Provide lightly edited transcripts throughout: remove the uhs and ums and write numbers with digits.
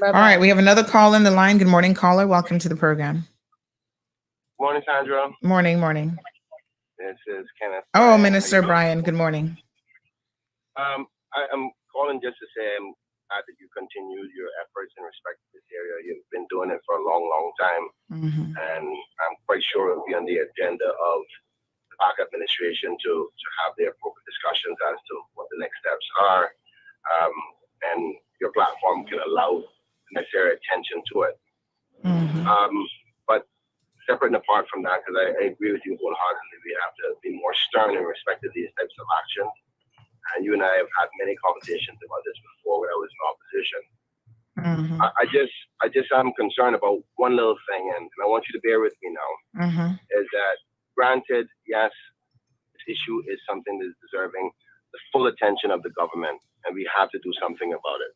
All right, we have another call in the line. Good morning, caller. Welcome to the program. Morning, Sandra. Morning, morning. This is Kenneth Oh, Bryan. Minister Bryan, good morning. I'm calling just to say I'm glad that you continue your efforts in respect to this area. You've been doing it for a long, long time. And I'm quite sure it'll be on the agenda of the Park administration to have the appropriate discussions as to what the next steps are. And your platform can allow necessary attention to it. But separate and apart from that, because I agree with you wholeheartedly, we have to be more stern in respect to these types of actions. And you and I have had many conversations about this before when I was in opposition. I just am concerned about one little thing, and I want you to bear with me now, is that granted, yes, this issue is something that is deserving the full attention of the government, and we have to do something about it.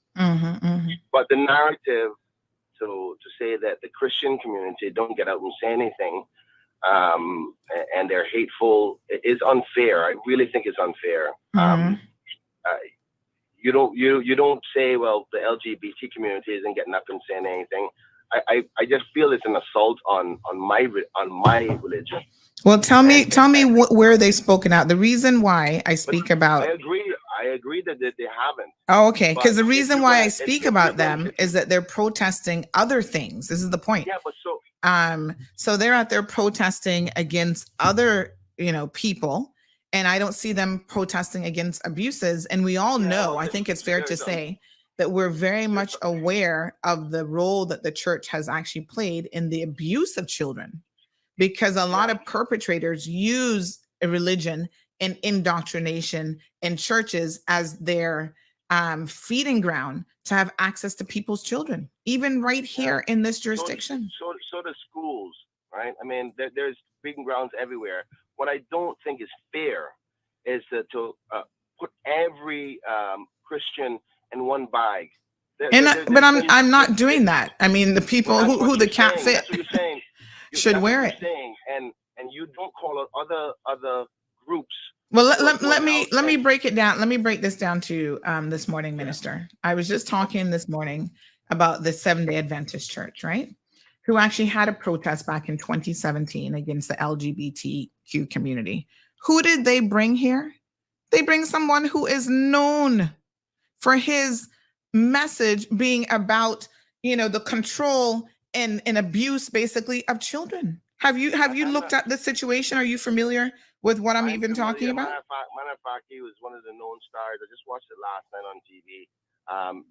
But the narrative to say that the Christian community don't get out and say anything, and they're hateful, is unfair. I really think it's unfair. You don't say, well, the LGBT community isn't getting up and saying anything. I just feel it's an assault on my religion. Well, tell me where they've spoken out. The reason why I speak about. I agree that they haven't. Oh, okay. Because the reason why I speak about them is that they're protesting other things. This is the point. Yeah, but so they're out there protesting against other, people, and I don't see them protesting against abuses. And we all know, I think it's fair to say that we're very much aware of the role that the church has actually played in the abuse of children, because a lot of perpetrators use a religion and indoctrination in churches as their feeding ground to have access to people's children, even right here in this jurisdiction. So the schools, right? I mean, there's feeding grounds everywhere. What I don't think is fair is to put every Christian in one bag. But I'm not doing that. I mean, the people who the cat fit should wear it. And you don't call out other groups. Well, let me break it down. Let me break this down to you this morning, Minister. I was just talking this morning about the Seventh-day Adventist Church, right? Who actually had a protest back in 2017 against the LGBTQ community. Who did they bring here? They bring someone who is known for his message being about, the control and abuse, basically, of children. Have you looked at the situation? Are you familiar with what I'm even talking about? Matter of fact, he was one of the known stars. I just watched it last night on TV,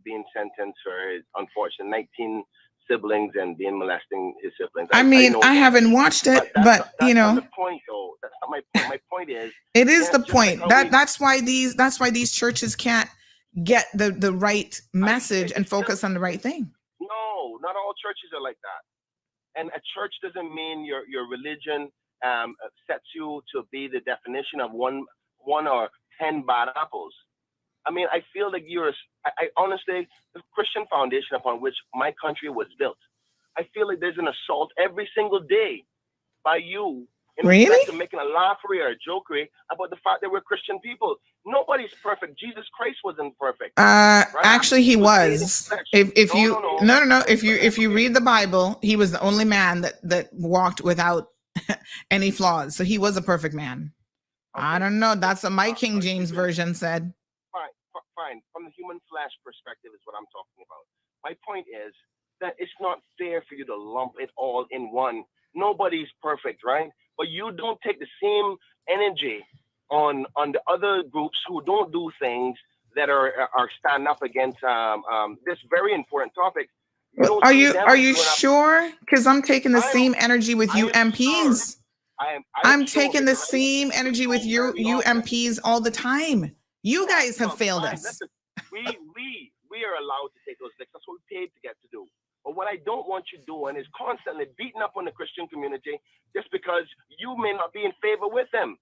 being sentenced for his unfortunate 19 siblings and being molesting his siblings. I haven't watched it, but that's not the point, though. That's not my point. My point is, it is the point. That's why these churches can't get the right message and focus on the right thing. No, not all churches are like that. And a church doesn't mean your religion sets you to be the definition of one or 10 bad apples. I mean, I feel like I honestly, the Christian foundation upon which my country was built, I feel like there's an assault every single day by you in respect to making a laughery or a jokery about the fact that we're Christian people. Nobody's perfect. Jesus Christ wasn't perfect. Right? Actually, he was. If you read the Bible, he was the only man that walked without any flaws. So he was a perfect man. Okay. I don't know. That's what my King James version said. Fine. From the human flesh perspective is what I'm talking about. My point is that it's not fair for you to lump it all in one. Nobody's perfect, right? But you don't take the same energy on the other groups who don't do things that are standing up against this very important topic. Are you sure? Because I'm taking the same energy with you MPs. I'm taking the same energy with you MPs all the time. You guys have failed us. Listen, we are allowed to take those licks. That's what we paid to get to do. But what I don't want you doing is constantly beating up on the Christian community just because you may not be in favor with them.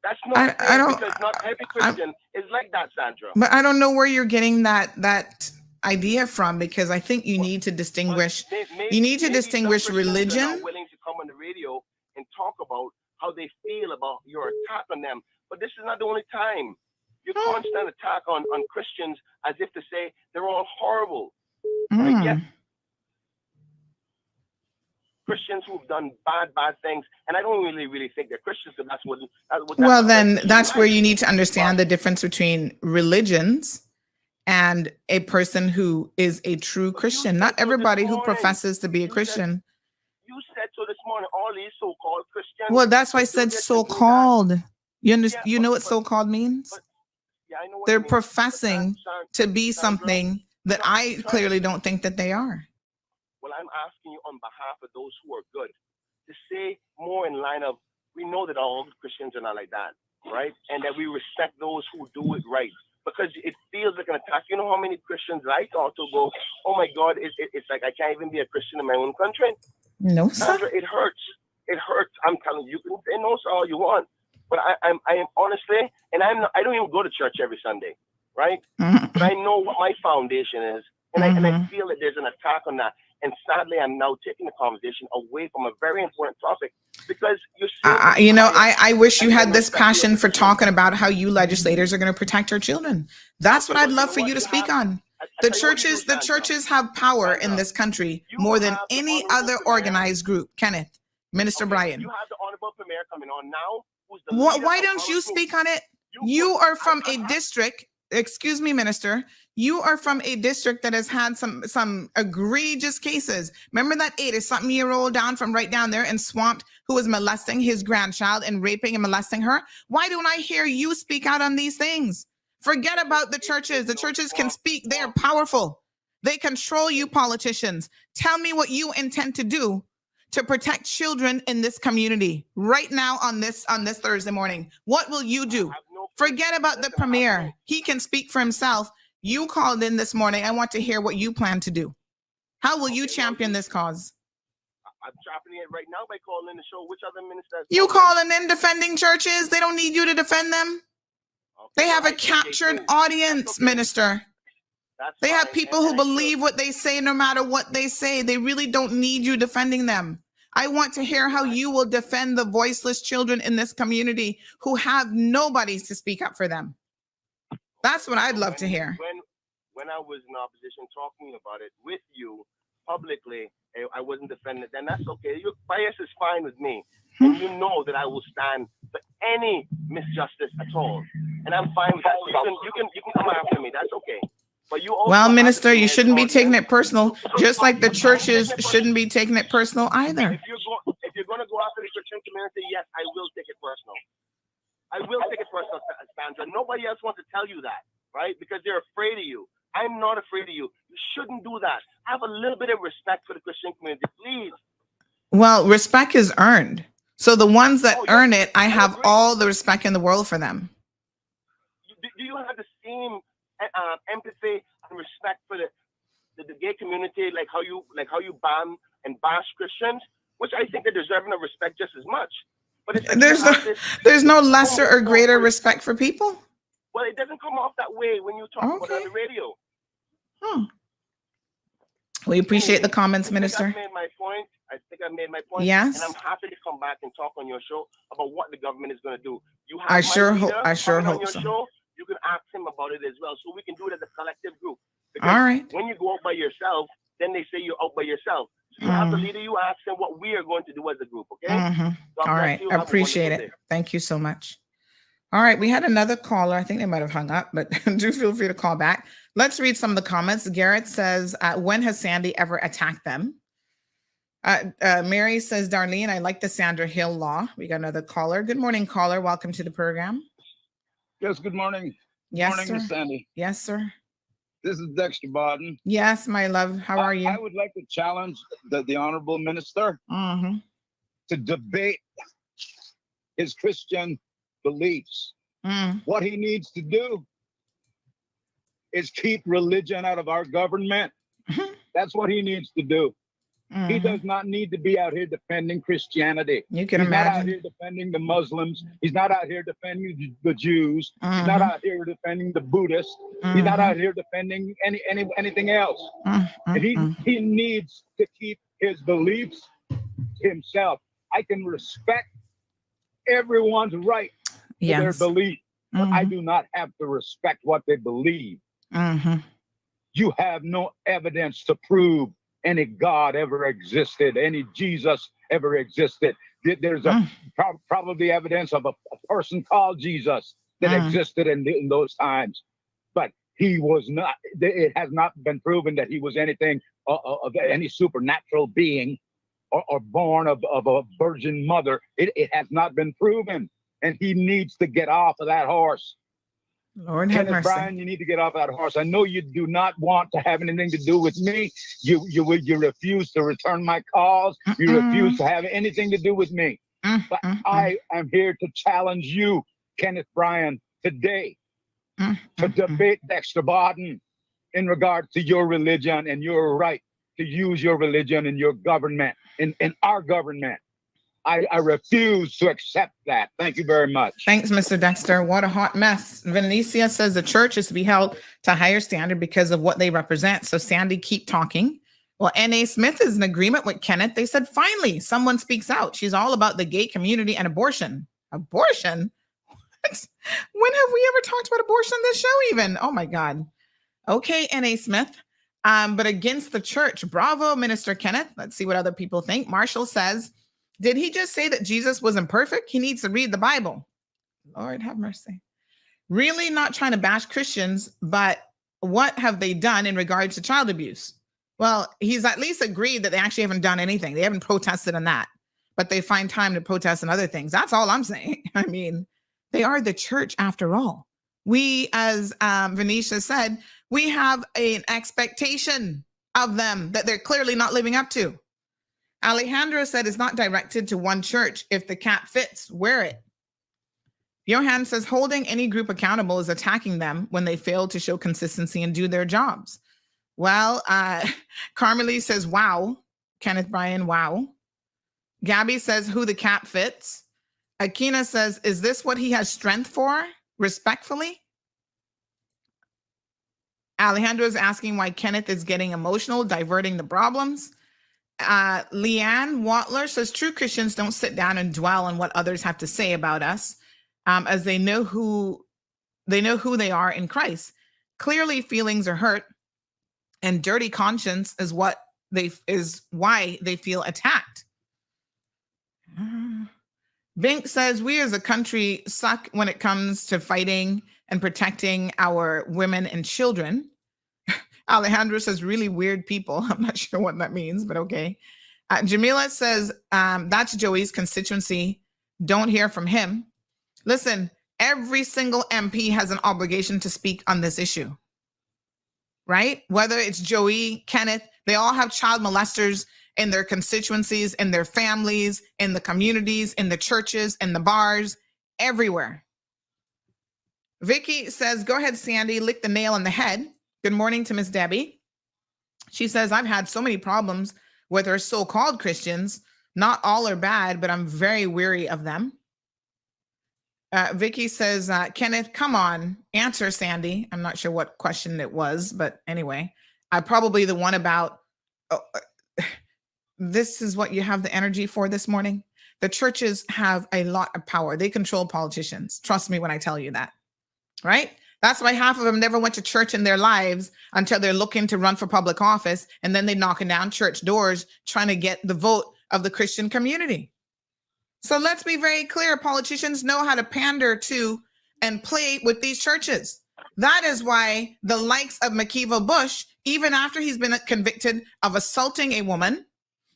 That's not because not every Christian is like that, Sandra. But I don't know where you're getting that idea from, because I think you need to distinguish. You need to distinguish religion. Are not willing to come on the radio and talk about how they feel about your attack on them. But this is not the only time. Your constant attack on Christians as if to say they're all horrible. But yet, Christians who've done bad things, and I don't really think they're Christians, because that's what. Well, then that's where you need to understand the difference between religions and a person who is a true Christian. Not everybody who professes to be a Christian. You said so this morning, all these so-called Christians. Well, that's why I said so-called. You understand? You know what so-called means? Yeah, I know what they're it means. Professing to be something that I clearly don't think that they are. Well, I'm asking you on behalf of those who are good to say more in line of, we know that all Christians are not like that, right? And that we respect those who do it right. Because it feels like an attack. You know how many Christians I talk to go, oh my God, it's like I can't even be a Christian in my own country. No, sir. It hurts. It hurts. I'm telling you, you can say no, sir, all you want. But I am honestly, and I don't even go to church every Sunday, right? But I know what my foundation is, and I feel that there's an attack on that. And sadly, I'm now taking the conversation away from a very important topic, because you're I wish you had this passion for talking about how you legislators are going to protect our children. That's what I'd love for you to speak on. The churches have power in this country more than any other organized group. Kenneth, Minister Bryan. You have the Honorable Premier coming on now. Why don't you speak on it? You are from a district, excuse me, Minister. You are from a district that has had some egregious cases. Remember that 80-something-year-old down from right down there in Swamped who was molesting his grandchild and raping and molesting her? Why don't I hear you speak out on these things? Forget about the churches. The churches can speak. They are powerful. They control you politicians. Tell me what you intend to do to protect children in this community right now on this Thursday morning. What will you do? Forget about the premier. He can speak for himself. You called in this morning. I want to hear what you plan to do. How will you champion this cause? I'm championing it right now by calling in the show. Which other ministers? You calling in defending churches? They don't need you to defend them. They have a captured audience, Minister. They have people who believe what they say no matter what they say. They really don't need you defending them. I want to hear how you will defend the voiceless children in this community who have nobody to speak up for them. That's what I'd love to hear. When I was in opposition talking about it with you publicly, I wasn't defending it, then that's okay. Your bias is fine with me. And you know that I will stand for any misjustice at all. And I'm fine with that. You can come after me. That's okay. But you also, well, Minister, you shouldn't be taking it personal, just like the churches shouldn't be taking it personal either. If you're going to go after the Christian community, yes, I will take it personal. I will take it personal, Sandra. Nobody else wants to tell you that, right? Because they're afraid of you. I'm not afraid of you. You shouldn't do that. Have a little bit of respect for the Christian community, please. Well, respect is earned. So the ones that earn it, I have all the respect in the world for them. Do you have the same empathy and respect for the gay community, like how you ban and bash Christians, which I think they're deserving of respect just as much? But it's there's no lesser or greater respect for people. Well, it doesn't come off that way when you talk about it on the radio. We appreciate the comments, Minister. I think I made my point. Yes. And I'm happy to come back and talk on your show about what the government is going to do. You have I sure hope so. Show, you can ask him about it as well, so we can do it as a collective group. Because all right. When you go out by yourself, then they say you're out by yourself. So you have the leader. You ask them what we are going to do as a group. Okay. All right. I appreciate it. Thank you so much. All right. We had another caller. I think they might have hung up, but do feel free to call back. Let's read some of the comments. Garrett says, when has Sandy ever attacked them? Mary says, Darlene, I like the Sandra Hill law. We got another caller. Good morning, caller. Welcome to the program. Yes, good morning. Yes, good sir. morning, Miss Sandy. Yes, sir. This is Dexter Bodden. Yes, my love. How are you? I would like to challenge the Honorable Minister to debate his Christian beliefs. What he needs to do is keep religion out of our government. That's what he needs to do. He does not need to be out here defending Christianity. You can He's imagine. not out here defending the Muslims. He's not out here defending the Jews. He's not out here defending the Buddhists. He's not out here defending anything else. He needs to keep his beliefs himself. I can respect everyone's right to their belief, but I do not have to respect what they believe. You have no evidence to prove any God ever existed, any Jesus ever existed. There's probably evidence of a person called Jesus that existed in those times, but he was not. It has not been proven that he was anything of any supernatural being or born of a virgin mother. It has not been proven, and he needs to get off of that horse. Lord have mercy. Bryan, you need to get off that horse. I know you do not want to have anything to do with me. You refuse to return my calls. You refuse to have anything to do with me. But I am here to challenge you, Kenneth Bryan, today to debate Dexter Bawden in regard to your religion and your right to use your religion in your government, in our government. I refuse to accept that. Thank you very much. Thanks, Mr. Dexter. What a hot mess. Venetia says the church is to be held to a higher standard because of what they represent. So Sandy, keep talking. Well, N.A. Smith is in agreement with Kenneth. They said, finally, someone speaks out. She's all about the gay community and abortion. Abortion? What? When have we ever talked about abortion on this show even? Oh, my God. Okay, N.A. Smith. But against the church. Bravo, Minister Kenneth. Let's see what other people think. Marshall says, did he just say that Jesus wasn't perfect? He needs to read the Bible. Lord have mercy. Really not trying to bash Christians, but what have they done in regards to child abuse? Well, he's at least agreed that they actually haven't done anything. They haven't protested on that, but they find time to protest on other things. That's all I'm saying. I mean, they are the church after all. We, as Venetia said, we have an expectation of them that they're clearly not living up to. Alejandro said it's not directed to one church. If the cap fits, wear it. Johan says holding any group accountable is attacking them when they fail to show consistency and do their jobs. Well, Carmelie says, wow. Kenneth Bryan, wow. Gabby says who the cap fits. Akina says, is this what he has strength for? Respectfully. Alejandro is asking why Kenneth is getting emotional, diverting the problems. Leanne Watler says true Christians don't sit down and dwell on what others have to say about us, as they know who they are in Christ. Clearly, feelings are hurt, and dirty conscience is why they feel attacked. Bink says we as a country suck when it comes to fighting and protecting our women and children. Alejandro says really weird people. I'm not sure what that means, but okay. Jamila says that's Joey's constituency. Don't hear from him. Listen, every single MP has an obligation to speak on this issue, right? Whether it's Joey, Kenneth, they all have child molesters in their constituencies, in their families, in the communities, in the churches, in the bars, everywhere. Vicky says, go ahead, Sandy, lick the nail on the head. Good morning to Miss Debbie. She says, I've had so many problems with her so-called Christians. Not all are bad, but I'm very weary of them. Vicky says, Kenneth, come on, answer Sandy. I'm not sure what question it was, but anyway, probably the one about, this is what you have the energy for this morning. The churches have a lot of power. They control politicians. Trust me when I tell you that, right? That's why half of them never went to church in their lives until they're looking to run for public office. And then they're knocking down church doors, trying to get the vote of the Christian community. So let's be very clear. Politicians know how to pander to and play with these churches. That is why the likes of McKeever Bush, even after he's been convicted of assaulting a woman,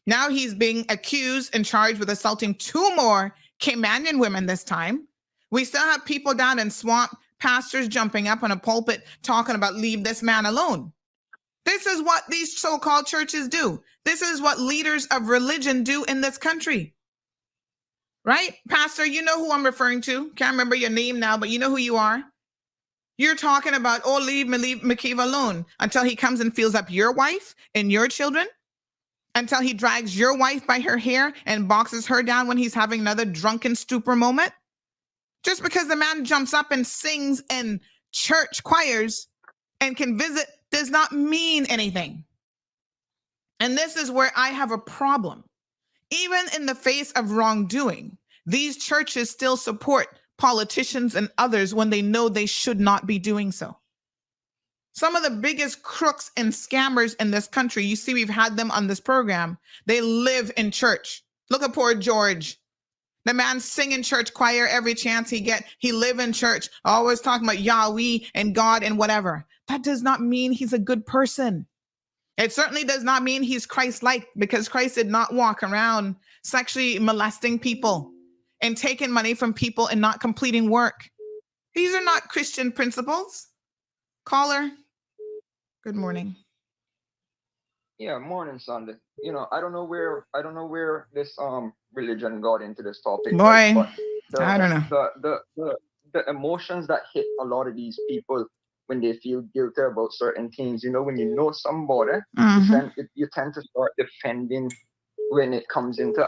now he's being accused and charged with assaulting 2 more Caymanian women this time. We still have people down in Swamp, pastors jumping up on a pulpit talking about leave this man alone. This is what these so-called churches do. This is what leaders of religion do in this country. Right? Pastor, you know who I'm referring to. Can't remember your name now, but you know who you are. You're talking about, oh, leave McKeever alone until he comes and fills up your wife and your children, until he drags your wife by her hair and boxes her down when he's having another drunken stupor moment. Just because the man jumps up and sings in church choirs and can visit does not mean anything. And this is where I have a problem. Even in the face of wrongdoing, these churches still support politicians and others when they know they should not be doing so. Some of the biggest crooks and scammers in this country, you see, we've had them on this program. They live in church. Look at poor George. The man singing church choir every chance he get. He live in church, always talking about Yahweh and God and whatever. That does not mean he's a good person. It certainly does not mean he's Christ-like, because Christ did not walk around sexually molesting people and taking money from people and not completing work. These are not Christian principles. Caller, good morning. Yeah, morning, Sunday. You know, I don't know where this religion got into this topic. Boy, right? I don't know. The emotions that hit a lot of these people when they feel guilty about certain things. You know, when you know somebody, you tend to start defending when it comes into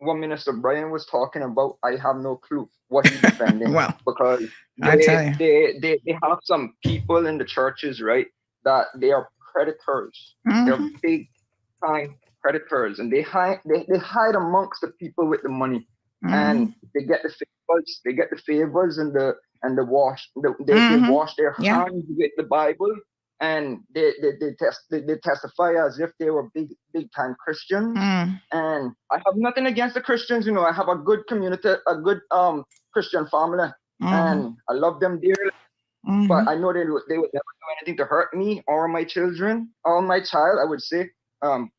what Minister Bryan was talking about, I have no clue what he's defending. Well, because they have some people in the churches, right, that they are predators. They're big time predators, and they hide amongst the people with the money, and they get the favors. They get the favors and the wash. They wash their hands with the Bible, and they testify as if they were big time Christians. And I have nothing against the Christians. You know, I have a good community, a good Christian family, and I love them dearly. But I know they would never do anything to hurt me or my children or my child, I would say.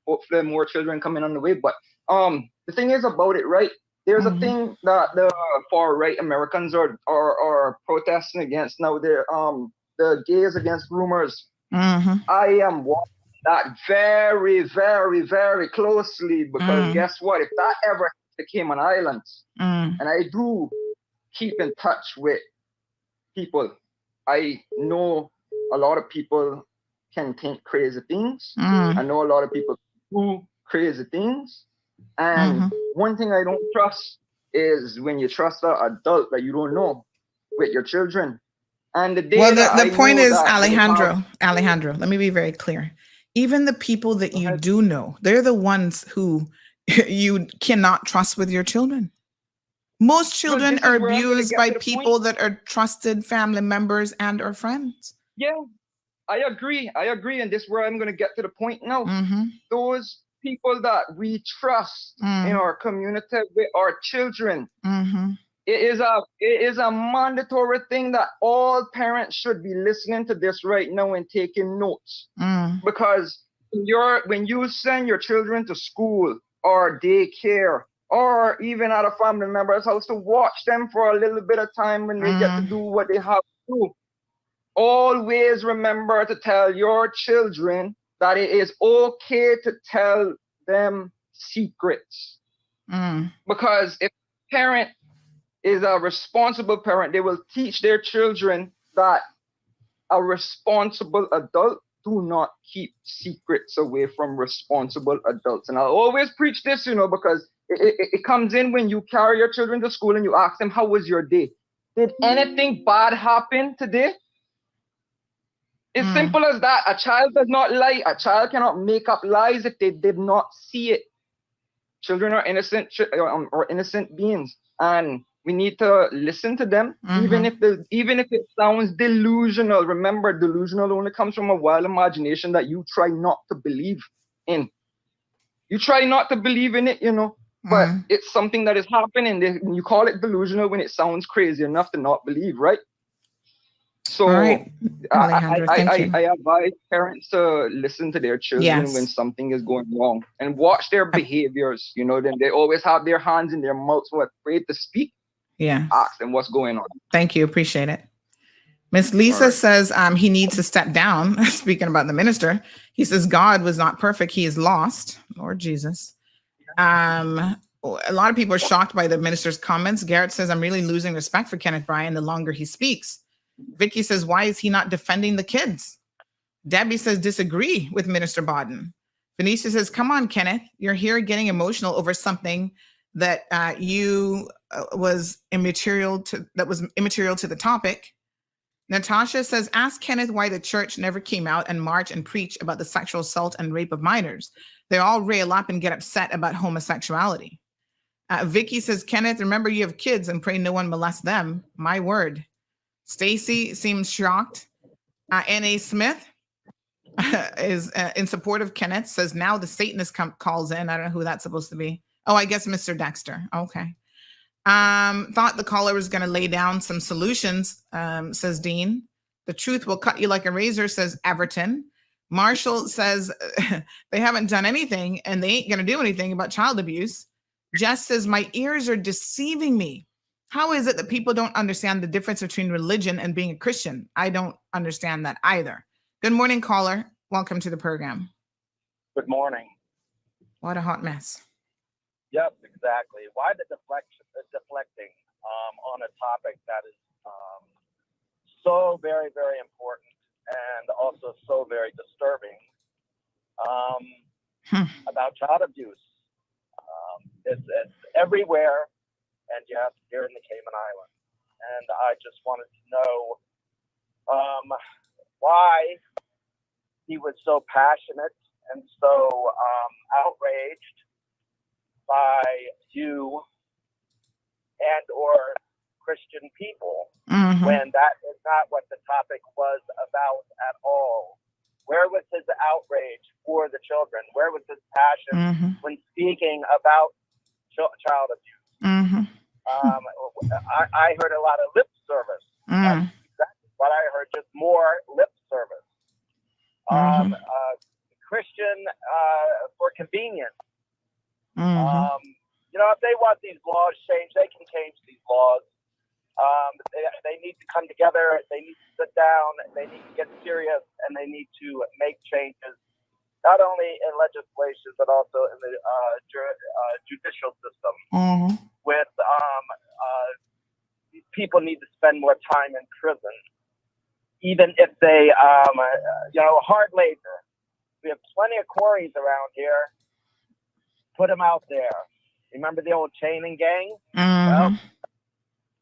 Hopefully more children coming on the way. But the thing is about it, right? There's a thing that the far right Americans are protesting against now. They're the gays against groomers. I am watching that very, very, very closely, because guess what? If that ever became an island, and I do keep in touch with people, I know a lot of people can think crazy things. I know a lot of people do crazy things. And one thing I don't trust is when you trust an adult that you don't know with your children. And the point is, Alejandro, let me be very clear. Even the people that you do know, they're the ones who you cannot trust with your children. Most children are abused by people that are trusted family members and or friends. Yeah, I agree. And this is where I'm going to get to the point now. Those people that we trust in our community with our children, it is a mandatory thing that all parents should be listening to this right now and taking notes. Because when you send your children to school or daycare, or even at a family member's house, to watch them for a little bit of time when they get to do what they have to do, always remember to tell your children that it is okay to tell them secrets. Because if a parent is a responsible parent, they will teach their children that a responsible adult do not keep secrets away from responsible adults. And I always preach this, you know, because it comes in when you carry your children to school and you ask them, how was your day? Did anything bad happen today? It's simple as that. A child does not lie. A child cannot make up lies if they did not see it. Children are innocent or innocent beings, and we need to listen to them, even if it sounds delusional. Remember, delusional only comes from a wild imagination that you try not to believe in. You try not to believe in it, you know, but it's something that is happening. You call it delusional when it sounds crazy enough to not believe, right? So right. I advise parents to listen to their children when something is going wrong and watch their behaviors. You know, then they always have their hands in their mouths, so afraid to speak. Yeah. Ask them what's going on. Thank you. Appreciate it. Miss Lisa says he needs to step down. Speaking about the minister, he says God was not perfect. He is lost. Lord Jesus. A lot of people are shocked by the minister's comments. Garrett says, I'm really losing respect for Kenneth Bryan the longer he speaks. Vicky says, why is he not defending the kids? Debbie says, disagree with Minister Bodden. Venetia says, come on, Kenneth. You're here getting emotional over something that was immaterial to the topic. Natasha says, ask Kenneth why the church never came out and march and preach about the sexual assault and rape of minors. They all rail up and get upset about homosexuality. Vicky says, Kenneth, remember you have kids and pray no one molest them. My word. Stacy seems shocked. N.A. Smith is in support of Kenneth, says now the Satanist calls in. I don't know who that's supposed to be. Oh, I guess Mr. Dexter. Okay. Thought the caller was going to lay down some solutions, says Dean. The truth will cut you like a razor, says Everton. Marshall says they haven't done anything and they ain't going to do anything about child abuse. Jess says, my ears are deceiving me. How is it that people don't understand the difference between religion and being a Christian? I don't understand that either. Good morning, caller. Welcome to the program. Good morning. What a hot mess. Yep, exactly. Why the deflecting on a topic that is so very, very important and also so very disturbing about child abuse. It's everywhere, and yes, here in the Cayman Islands. And I just wanted to know why he was so passionate and so outraged by you and or Christian people when that is not what the topic was about at all. Where was his outrage for the children? Where was his passion when speaking about child abuse? I heard a lot of lip service. That's what I heard, just more lip service. Christian for convenience. If they want these laws changed, they can change these laws. They need to come together. They need to sit down. They need to get serious, and they need to make changes, not only in legislation but also in the judicial system. With people need to spend more time in prison, even if they, hard labor. We have plenty of quarries around here. Put them out there. Remember the old chain and gang? Well,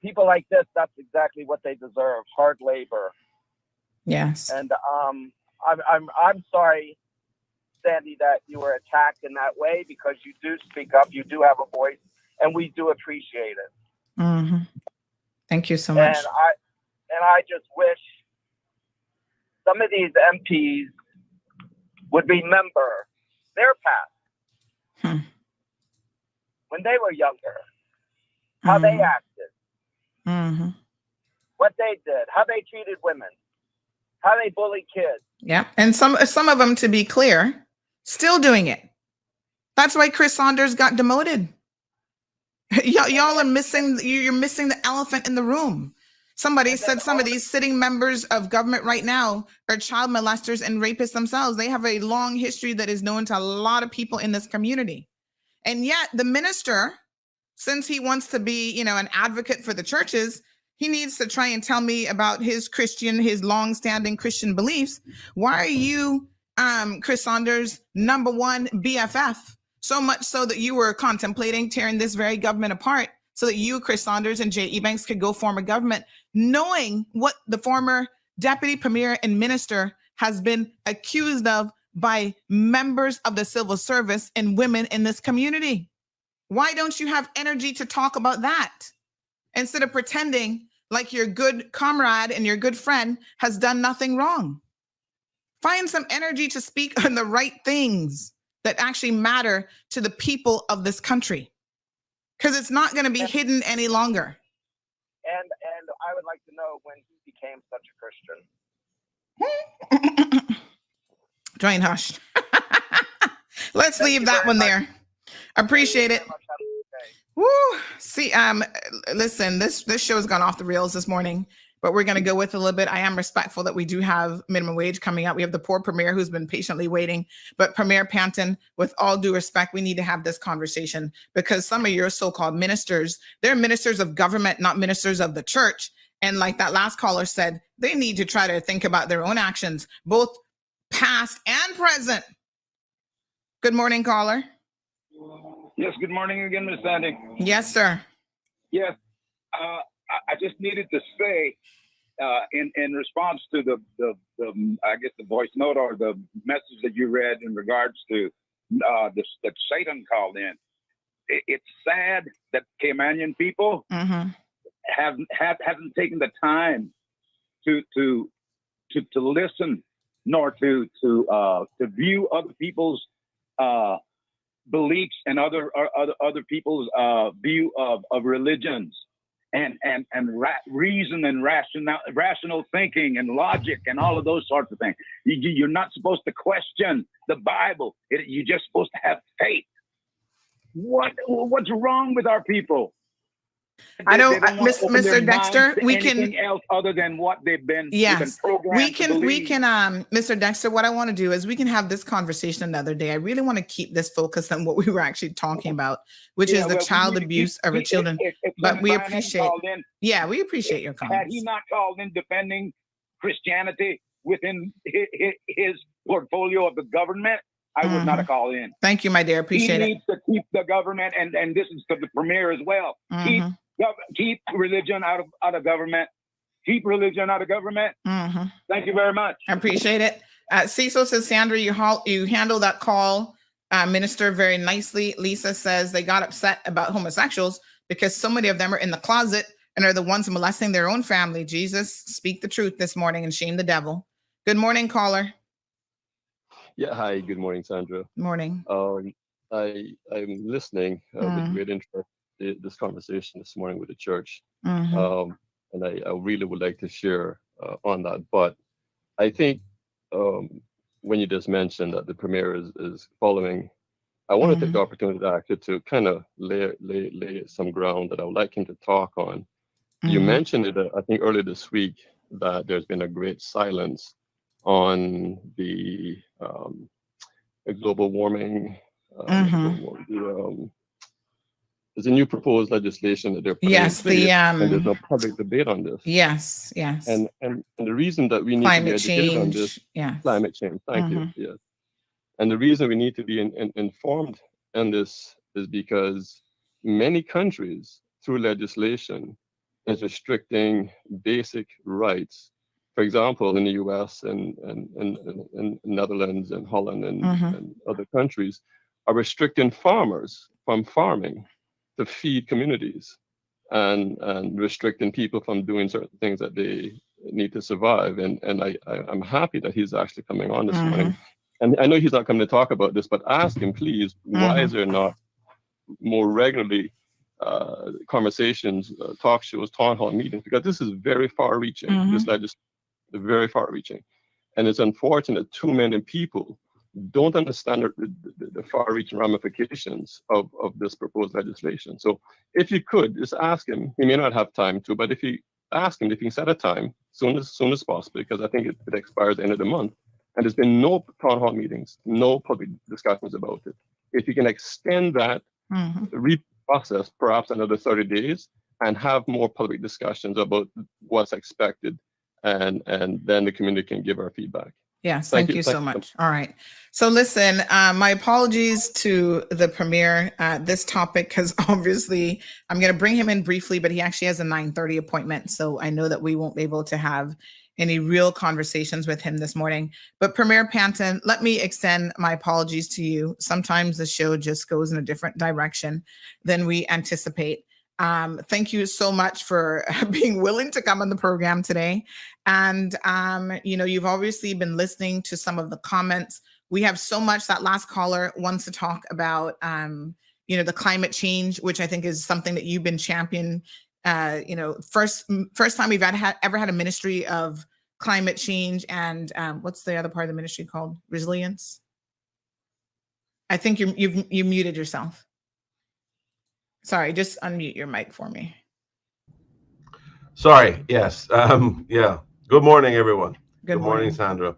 people like this, that's exactly what they deserve. Hard labor. Yes. And I'm sorry, Sandy, that you were attacked in that way, because you do speak up, you do have a voice, and we do appreciate it. Thank you so much. And I just wish some of these MPs would remember their past. When they were younger, how they acted, what they did, how they treated women, how they bullied kids. Yeah, and some of them, to be clear, still doing it. That's why Chris Saunders got demoted. Y'all are missing. You're missing the elephant in the room. Somebody said some of these sitting members of government right now are child molesters and rapists themselves. They have a long history that is known to a lot of people in this community. And yet the minister, since he wants to be, an advocate for the churches, he needs to try and tell me about his long-standing Christian beliefs. Why are you, Chris Saunders, number one BFF? So much so that you were contemplating tearing this very government apart so that you, Chris Saunders, and J.E. Banks could go form a government, knowing what the former deputy premier and minister has been accused of by members of the civil service and women in this community. Why don't you have energy to talk about that instead of pretending like your good comrade and your good friend has done nothing wrong? Find some energy to speak on the right things that actually matter to the people of this country, because it's not going to be hidden any longer. And I would like to know when he became such a Christian. Join hush. Let's leave that one there. Appreciate it. Woo. See, listen, this show has gone off the rails this morning, but we're going to go with a little bit. I am respectful that we do have minimum wage coming out. We have the poor premier who's been patiently waiting, but Premier Panton, with all due respect, we need to have this conversation, because some of your so-called ministers, they're ministers of government, not ministers of the church. And like that last caller said, they need to try to think about their own actions, both past and present. Good morning, caller. Yes, good morning again, Ms. Sandy. Yes, sir. Yes, I just needed to say, in response to the I guess the voice note or the message that you read in regards to that Satan called in. It's sad that Caymanian people hasn't taken the time to listen, nor to view other people's beliefs and other people's view of religions, and reason and rational thinking and logic and all of those sorts of things. You're not supposed to question the Bible. You're just supposed to have faith. What's wrong with our people? I don't, Mr. Dexter, we can anything else other than what they've been. Yes, we can, Mr. Dexter, what I want to do is we can have this conversation another day. I really want to keep this focused on what we were actually talking about, which is the child abuse of our children. But we appreciate, we appreciate your comments. Had he not called in defending Christianity within his portfolio of the government, I would not have called in. Thank you, my dear. Appreciate it. He needs to keep the government, and this is to the premier as well. Keep religion out of government. Keep religion out of government. Thank you very much. I appreciate it. Cecil says, Sandra, you handle that call, minister, very nicely. Lisa says they got upset about homosexuals because so many of them are in the closet and are the ones molesting their own family. Jesus, speak the truth this morning and shame the devil. Good morning, caller. Yeah, hi. Good morning, Sandra. Morning. I'm listening with great interest in this conversation this morning with the church, and I really would like to share on that. But I think when you just mentioned that the premier is following, I want to take the opportunity actually to kind of lay some ground that I would like him to talk on. You mentioned it, I think, earlier this week that there's been a great silence on the global warming. There's a new proposed legislation that they're putting in place, and there's no public debate on this. Yes. And the reason that we need to be educated on this, climate change. Thank you. Yes. And the reason we need to be informed on this is because many countries, through legislation, is restricting basic rights. For example, in the U.S. and Netherlands and Holland and other countries are restricting farmers from farming to feed communities, and restricting people from doing certain things that they need to survive. And I'm happy that he's actually coming on this morning. And I know he's not coming to talk about this, but ask him, please, why is there not more regularly conversations, talk shows, town hall meetings? Because this is very far-reaching. This legislation is very far-reaching, and it's unfortunate too many people don't understand the far-reaching ramifications of this proposed legislation. So if you could just ask him, he may not have time to, but if you ask him if he can set a time soon as possible, because I think it expires at the end of the month, and there's been no town hall meetings, no public discussions about it. If you can extend that process perhaps another 30 days and have more public discussions about what's expected, and then the community can give our feedback. Yes, thank you so much. All right. So listen, my apologies to the premier. This topic has obviously, I'm going to bring him in briefly, but he actually has a 9:30 appointment. So I know that we won't be able to have any real conversations with him this morning. But Premier Panton, let me extend my apologies to you. Sometimes the show just goes in a different direction than we anticipate. Thank you so much for being willing to come on the program today. And, you've obviously been listening to some of the comments. We have so much. That last caller wants to talk about, the climate change, which I think is something that you've been championing. First time we've ever had a ministry of climate change, and what's the other part of the ministry called? Resilience. I think you muted yourself. Sorry, just unmute your mic for me. Sorry. Yes. Good morning, everyone. Good morning, Sandra.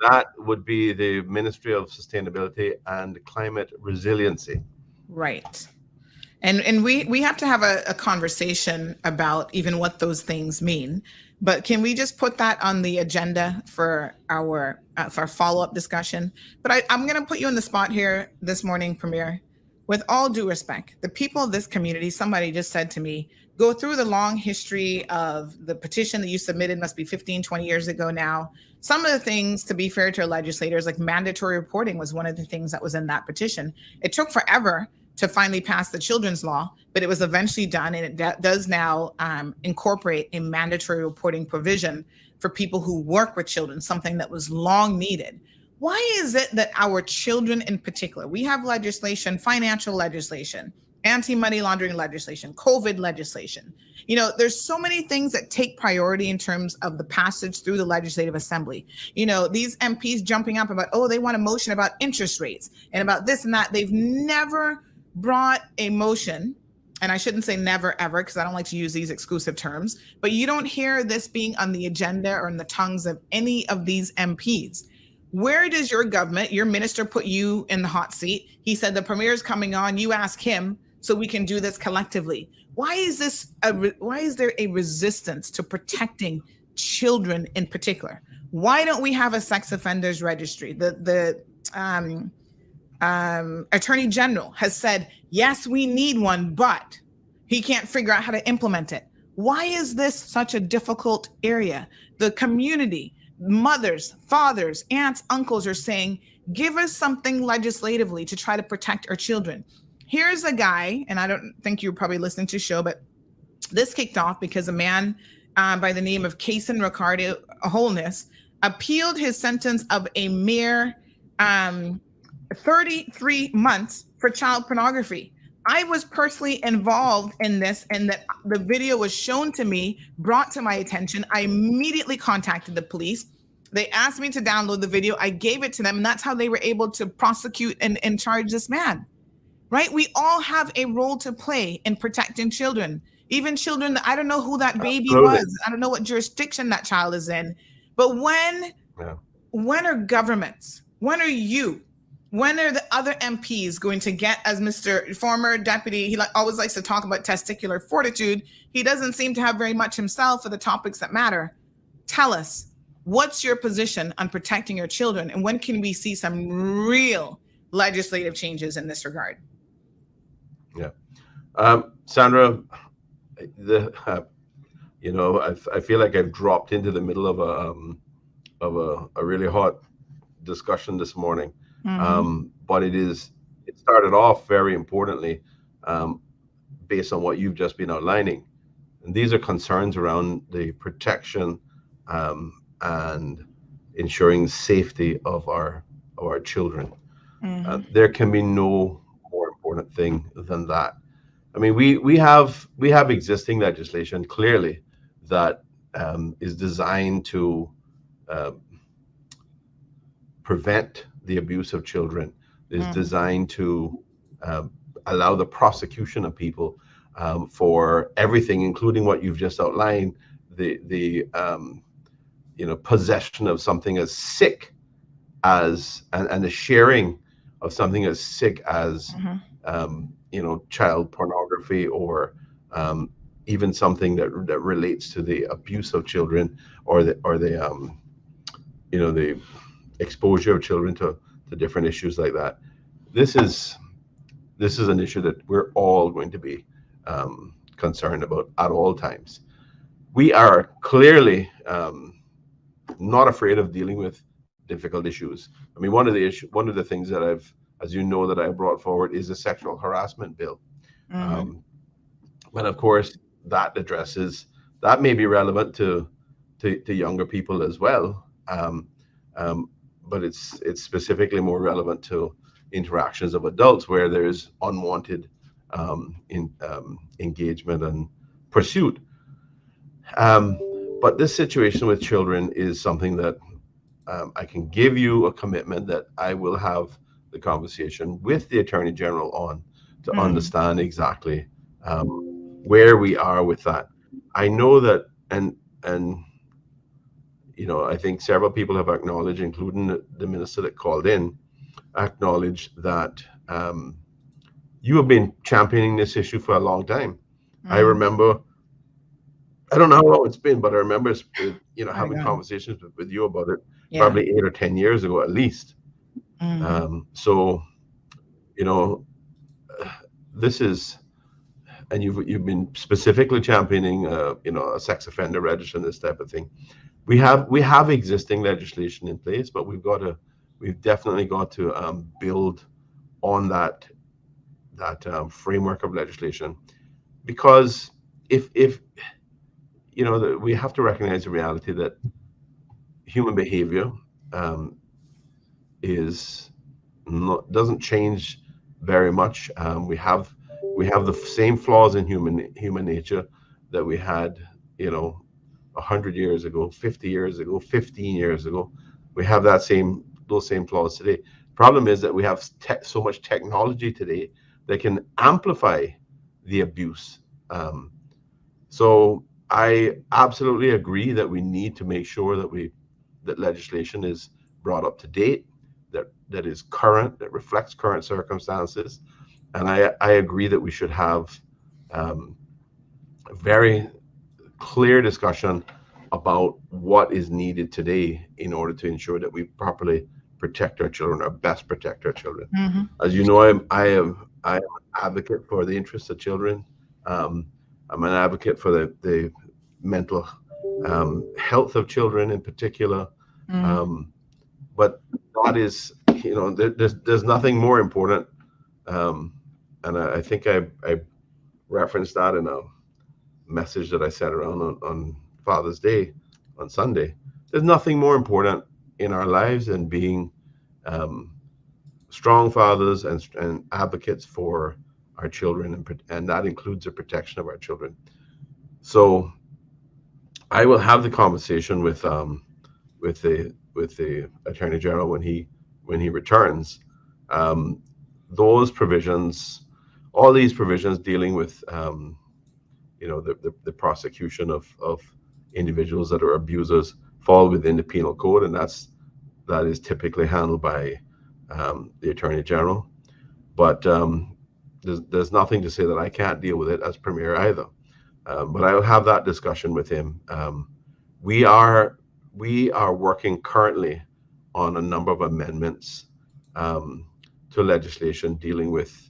That would be the Ministry of Sustainability and Climate Resiliency. Right. And we have to have a conversation about even what those things mean. But can we just put that on the agenda for our follow-up discussion? But I'm going to put you on the spot here this morning, Premier. With all due respect, the people of this community, somebody just said to me, go through the long history of the petition that you submitted, must be 15, 20 years ago now. Some of the things, to be fair to our legislators, like mandatory reporting was one of the things that was in that petition. It took forever to finally pass the children's law, but it was eventually done, and it does now incorporate a mandatory reporting provision for people who work with children, something that was long needed. Why is it that our children in particular, we have legislation, financial legislation, anti-money laundering legislation, COVID legislation, there's so many things that take priority in terms of the passage through the Legislative Assembly. These MPs jumping up about, they want a motion about interest rates and about this and that. They've never brought a motion, and I shouldn't say never ever, because I don't like to use these exclusive terms, but you don't hear this being on the agenda or in the tongues of any of these MPs. Where does your government, your minister, put you in the hot seat? He said the premier is coming on, you ask him so we can do this collectively. Why is there a resistance to protecting children in particular? Why don't we have a sex offenders registry? The Attorney General has said, yes, we need one, but he can't figure out how to implement it. Why is this such a difficult area? The community, mothers, fathers, aunts, uncles are saying, give us something legislatively to try to protect our children. Here's a guy, and I don't think you're probably listening to the show, but this kicked off because a man by the name of Kason Ricardo Holness appealed his sentence of a mere 33 months for child pornography. I was personally involved in this, and that the video was shown to me, brought to my attention. I immediately contacted the police. They asked me to download the video. I gave it to them, and that's how they were able to prosecute and charge this man. Right? We all have a role to play in protecting children, even children that I don't know who that baby was. I don't know what jurisdiction that child is in. But when are governments, when are you, when are the other MPs going to get, as Mr. former deputy, he always likes to talk about testicular fortitude. He doesn't seem to have very much himself for the topics that matter. Tell us, what's your position on protecting your children? And when can we see some real legislative changes in this regard? Yeah. Sandra, I feel like I've dropped into the middle of a really hot discussion this morning. But it started off very importantly based on what you've just been outlining. And these are concerns around the protection and ensuring safety of our children. There can be no more important thing than that. I mean, we have existing legislation clearly that is designed to prevent the abuse of children, is designed to allow the prosecution of people for everything, including what you've just outlined, the possession of something as sick as and the sharing of something as sick as child pornography, or even something that relates to the abuse of children, or the exposure of children to different issues like that. This is an issue that we're all going to be concerned about at all times. We are clearly not afraid of dealing with difficult issues. I mean, one of the things that I brought forward is a sexual harassment bill. But of course, that may be relevant to younger people as well. But it's specifically more relevant to interactions of adults where there's unwanted engagement and pursuit. But this situation with children is something that I can give you a commitment that I will have the conversation with the Attorney General on to understand exactly where we are with that. I know that, and I think several people have acknowledged, including the minister that called in, acknowledged that you have been championing this issue for a long time. I remember, I don't know how long it's been, but I remember having conversations with you about it probably 8 or 10 years ago at least. So this is, and you've been specifically championing a sex offender register and this type of thing. We have existing legislation in place, but we've definitely got to build on that framework of legislation, because if you know, we have to recognize the reality that human behavior doesn't change very much. We have the same flaws in human nature that we had, you know, 100 years ago, 50 years ago, 15 years ago. We have those same flaws today. Problem is that we have so much technology today that can amplify the abuse. So I absolutely agree that we need to make sure that legislation is brought up to date, that is current, that reflects current circumstances, and I agree that we should have a very clear discussion about what is needed today in order to ensure that we properly protect our children, or best protect our children. Mm-hmm. As you know, I am an advocate for the interests of children. I'm an advocate for the mental health of children in particular. Mm-hmm. But that is, you know, there's nothing more important. And I think I referenced that in a message that I sent around on Father's Day on Sunday. There's nothing more important in our lives than being strong fathers and advocates for our children, and that includes the protection of our children. So I will have the conversation with the Attorney General when he returns. Those provisions, all these provisions dealing with you know, the prosecution of individuals that are abusers, fall within the penal code, and that is typically handled by the Attorney General. But there's nothing to say that I can't deal with it as Premier either. But I'll have that discussion with him. We are working currently on a number of amendments to legislation dealing with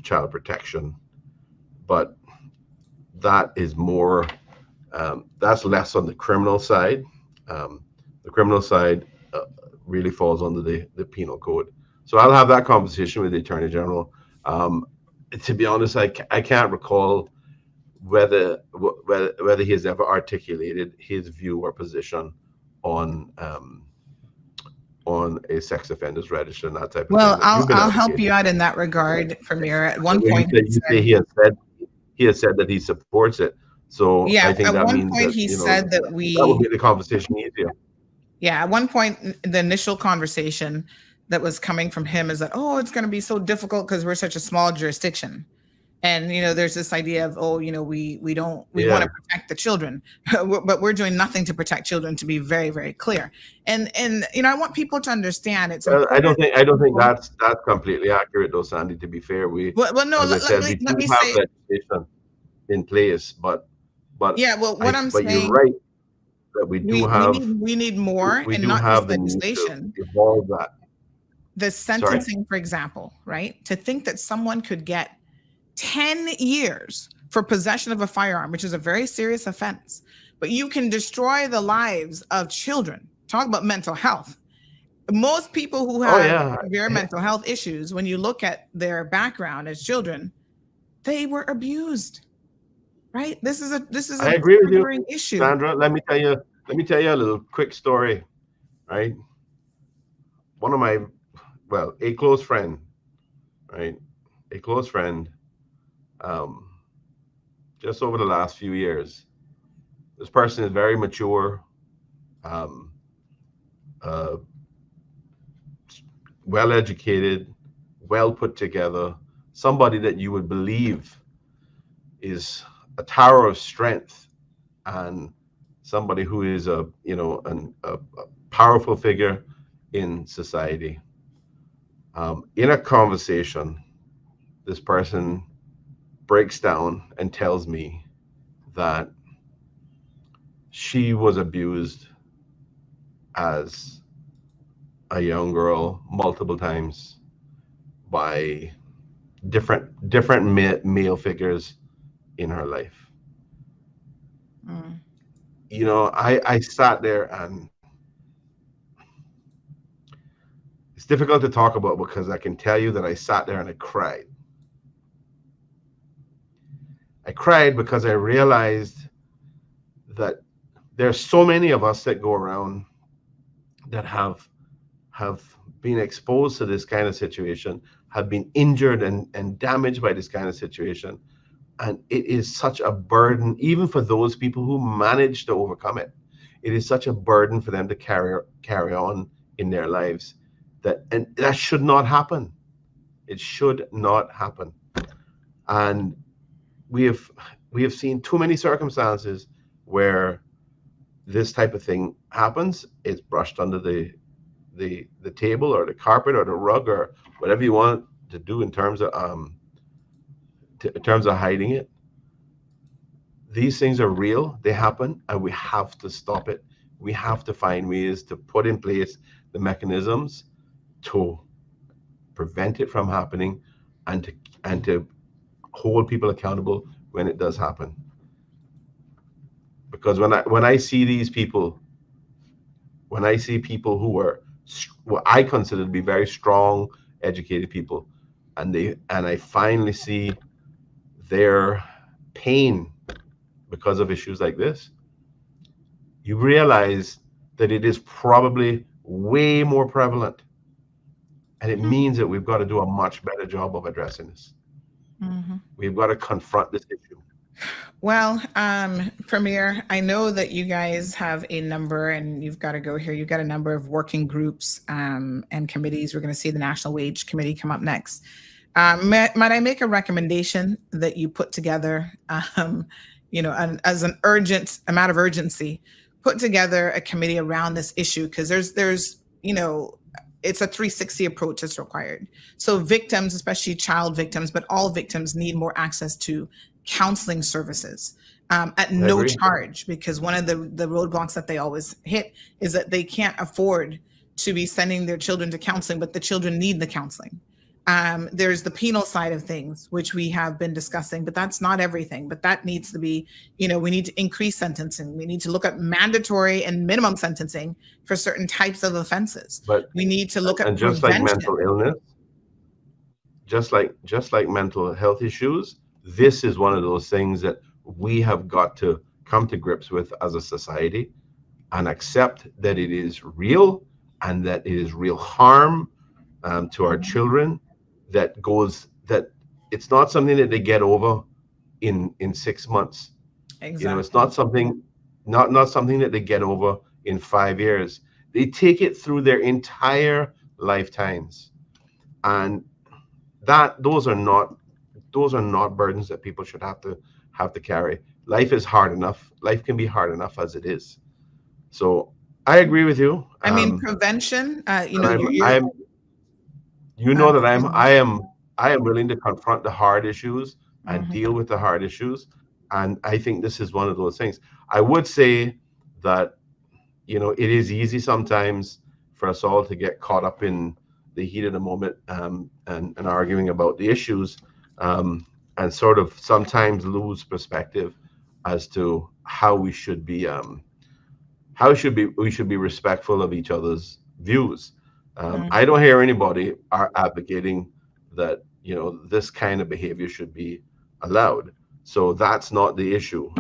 child protection, but that is more that's less on the criminal side. The criminal side really falls under the penal code. So I'll have that conversation with the Attorney General. To be honest, I can't recall whether he has ever articulated his view or position on a sex offenders register and that type of thing. Well, I'll help you out in that regard, Premier. At one point, he has said that he supports it. So yeah, I think at that one means point that, he you know, said that that will make the conversation easier. Yeah, at one point, the initial conversation that was coming from him is that, oh, it's going to be so difficult because we're such a small jurisdiction. And, you know, there's this idea of, oh, you know, we want to protect the children, but we're doing nothing to protect children, to be very, very clear. And you know, I want people to understand it's I don't think that's completely accurate though, Sandy, to be fair. No, as I said, we do have legislation in place, but yeah, well, what I'm saying, but you're right that we need more, we and do not have just legislation. Evolve that. The sentencing, for example, right? To think that someone could get 10 years for possession of a firearm, which is a very serious offense, but you can destroy the lives of children. Talk about mental health. Most people who have severe mental health issues, when you look at their background as children, they were abused, right? This is a I agree with you, issue. Sandra. Let me tell you a little quick story, right? One of my, a close friend, right? A close friend, just over the last few years, this person is very mature, well educated, well put together, somebody that you would believe is a tower of strength, and somebody who is a powerful figure in society. In a conversation, this person breaks down and tells me that she was abused as a young girl multiple times by different male figures in her life. You know, I sat there, and it's difficult to talk about because I can tell you that I sat there and I cried. I cried because I realized that there's so many of us that go around that have been exposed to this kind of situation, have been injured and damaged by this kind of situation. And it is such a burden, even for those people who manage to overcome it. It is such a burden for them to carry on in their lives, and that should not happen. It should not happen. And we have seen too many circumstances where this type of thing happens. It's brushed under the table or the carpet or the rug or whatever you want to do in terms of hiding it. These things are real, they happen, and we have to stop it. We have to find ways to put in place the mechanisms to prevent it from happening, and to hold people accountable when it does happen. Because when I see these people, when I see people who are what I consider to be very strong, educated people, and I finally see their pain because of issues like this, you realize that it is probably way more prevalent. And it means that we've got to do a much better job of addressing this. We've got to confront this issue. Well, Premier, I know that you guys have a number, and you've got to go here. You've got a number of working groups and committees. We're going to see the National Wage Committee come up next. Might I make a recommendation that you put together, as a matter of urgency, put together a committee around this issue? Because there's it's a 360 approach that's required. So victims, especially child victims, but all victims, need more access to counseling services at no charge, because one of the roadblocks that they always hit is that they can't afford to be sending their children to counseling, but the children need the counseling. There's the penal side of things, which we have been discussing, but that's not everything. But that needs to be, we need to increase sentencing. We need to look at mandatory and minimum sentencing for certain types of offenses. But we need to look at just prevention. Like mental illness, just like mental health issues, this is one of those things that we have got to come to grips with as a society, and accept that it is real, and that it is real harm to our children. That it's not something that they get over in 6 months. Exactly. It's not something that they get over in 5 years. They take it through their entire lifetimes, and those are not burdens that people should have to carry. Life is hard enough. Life can be hard enough as it is. So I agree with you. Prevention. I am willing to confront the hard issues and deal with the hard issues, and I think this is one of those things. I would say that it is easy sometimes for us all to get caught up in the heat of the moment and arguing about the issues, and sort of sometimes lose perspective as to how we should be respectful of each other's views. I don't hear anybody advocating that this kind of behavior should be allowed. So that's not the issue.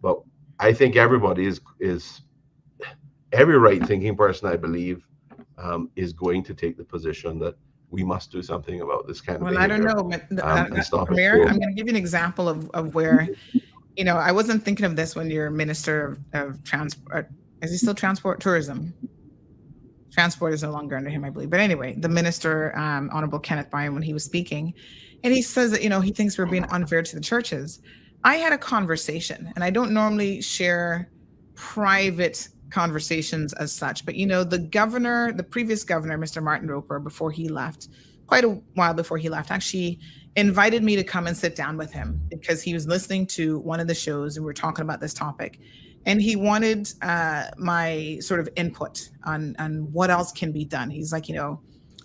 But I think everybody is every right-thinking person, I believe, is going to take the position that we must do something about this kind of behavior. I don't know, Premier, I'm going to give you an example of where, I wasn't thinking of this when you're Minister of Transport. Is he still tourism? Transport is no longer under him, I believe. But anyway, the minister, Honorable Kenneth Bryan, when he was speaking, and he says that, he thinks we're being unfair to the churches. I had a conversation, and I don't normally share private conversations as such, but the previous governor, Mr. Martin Roper, before he left, quite a while before he left, actually invited me to come and sit down with him, because he was listening to one of the shows and we're talking about this topic. And he wanted my sort of input on what else can be done. He's like,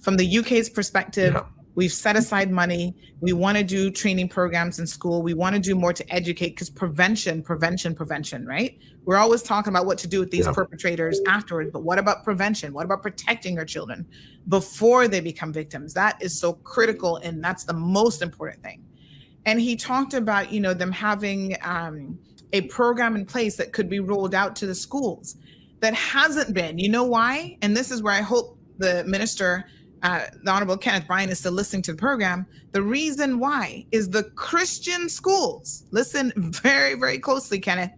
from the UK's perspective, we've set aside money. We want to do training programs in school. We want to do more to educate, because prevention, right? We're always talking about what to do with these perpetrators afterwards, but what about prevention? What about protecting our children before they become victims? That is so critical, and that's the most important thing. And he talked about, them having a program in place that could be rolled out to the schools that hasn't been. You know why? And this is where I hope the minister, the Honorable Kenneth Bryan, is still listening to the program. The reason why is the Christian schools. Listen very, very closely, Kenneth,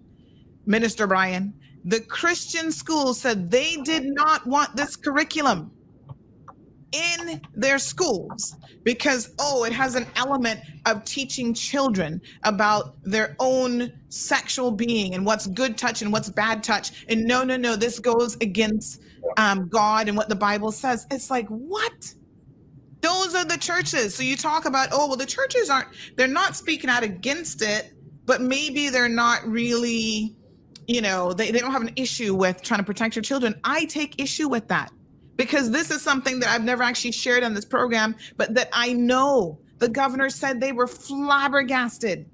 Minister Bryan. The Christian schools said they did not want this curriculum in their schools because, it has an element of teaching children about their own sexual being and what's good touch and what's bad touch. And no, this goes against God and what the Bible says. It's like, what? Those are the churches. So you talk about, the churches they're not speaking out against it, but maybe they're not really, they don't have an issue with trying to protect your children. I take issue with that because this is something that I've never actually shared on this program, but that I know the governor said they were flabbergasted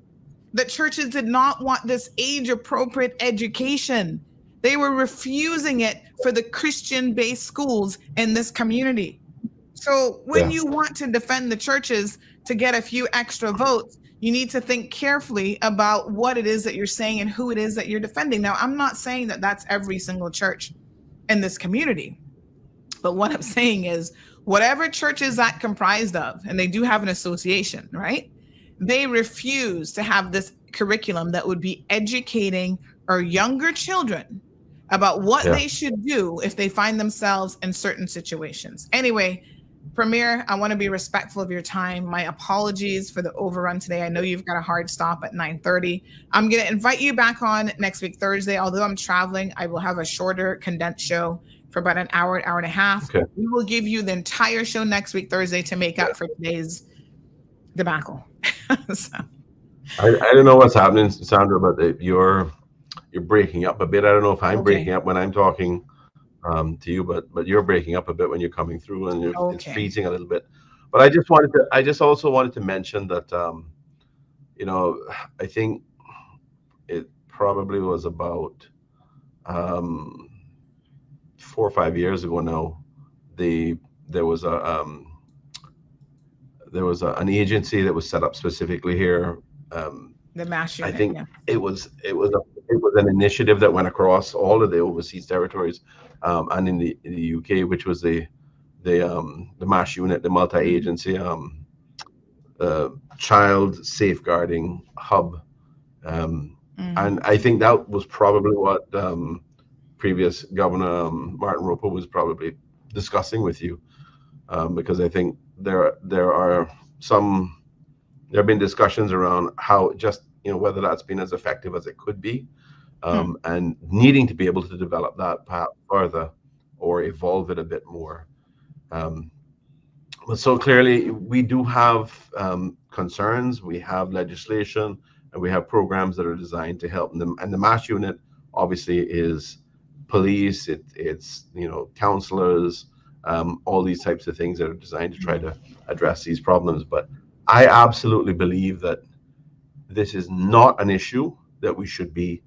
that churches did not want this age-appropriate education. They were refusing it for the Christian-based schools in this community. So when you want to defend the churches to get a few extra votes, you need to think carefully about what it is that you're saying and who it is that you're defending. Now, I'm not saying that that's every single church in this community, but what I'm saying is whatever church is that comprised of, and they do have an association, right? They refuse to have this curriculum that would be educating our younger children about what they should do if they find themselves in certain situations. Anyway, Premier, I want to be respectful of your time. My apologies for the overrun today. I know you've got a hard stop at 9:30. I'm going to invite you back on next week, Thursday. Although I'm traveling, I will have a shorter, condensed show for about an hour and a half. Okay. We will give you the entire show next week, Thursday, to make up for today's debacle. So. I don't know what's happening, Sandra, but you're breaking up a bit. I don't know if I'm breaking up when I'm talking to you, but you're breaking up a bit when you're coming through, and it's freezing a little bit. But I just also wanted to mention that I think it probably was about 4 or 5 years ago now. There was an agency that was set up specifically here. The MASH unit, I think it was an initiative that went across all of the overseas territories, and in the UK, which was the MASH unit, the multi-agency child safeguarding hub, and I think that was probably what previous Governor Martin Roper was probably discussing with you, because I think there have been discussions around how just whether that's been as effective as it could be, and needing to be able to develop that perhaps further or evolve it a bit more. But so clearly we do have concerns, we have legislation, and we have programs that are designed to help them. And the MASH unit obviously is police, it's counselors, all these types of things that are designed to try to address these problems. But I absolutely believe that this is not an issue that we should be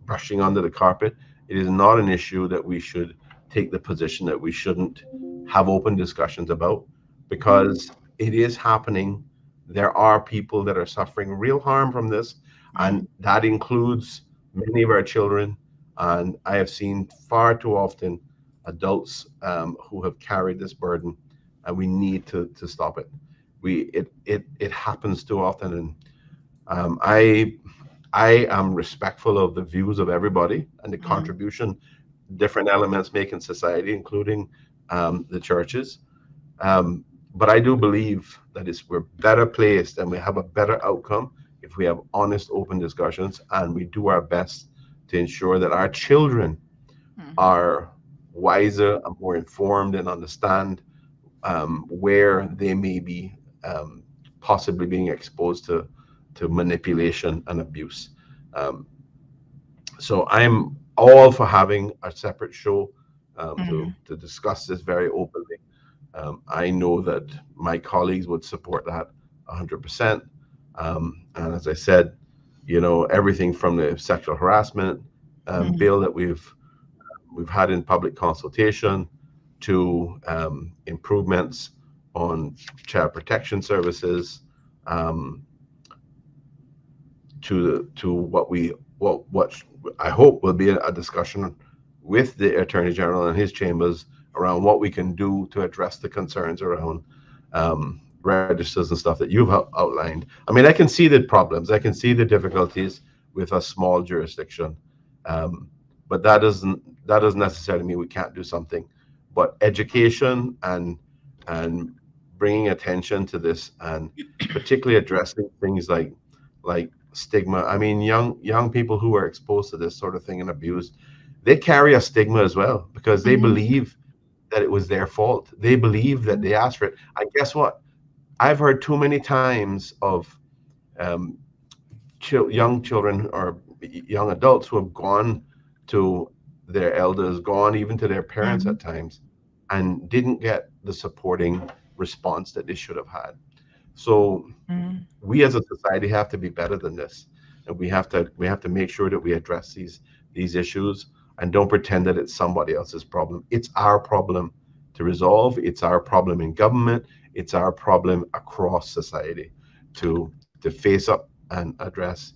brushing under the carpet. It is not an issue that we should take the position that we shouldn't have open discussions about, because it is happening. There are people that are suffering real harm from this, and that includes many of our children. And I have seen far too often adults who have carried this burden, and we need to stop it. It happens too often, and I am respectful of the views of everybody and the contribution different elements make in society, including the churches. But I do believe that we're better placed and we have a better outcome if we have honest, open discussions, and we do our best to ensure that our children are wiser and more informed and understand where they may be possibly being exposed to manipulation and abuse. So I'm all for having a separate show to discuss this very openly. I know that my colleagues would support that 100%. And as I said, everything from the sexual harassment bill that we've had in public consultation to improvements on child protection services, to what I hope will be a discussion with the Attorney General and his chambers around what we can do to address the concerns around registers and stuff that you've outlined. I mean, I can see the problems, I can see the difficulties with a small jurisdiction, but that doesn't necessarily mean we can't do something. But education and bringing attention to this, and particularly addressing things like stigma. I mean, young people who are exposed to this sort of thing and abused, they carry a stigma as well, because they believe that it was their fault. They believe that they asked for it. I guess what? I've heard too many times of young children or young adults who have gone to their elders, gone even to their parents at times, and didn't get the supporting response that they should have had. So we as a society have to be better than this, and we have to make sure that we address these issues and don't pretend that it's somebody else's problem. It's our problem to resolve. It's our problem in government. It's our problem across society to face up and address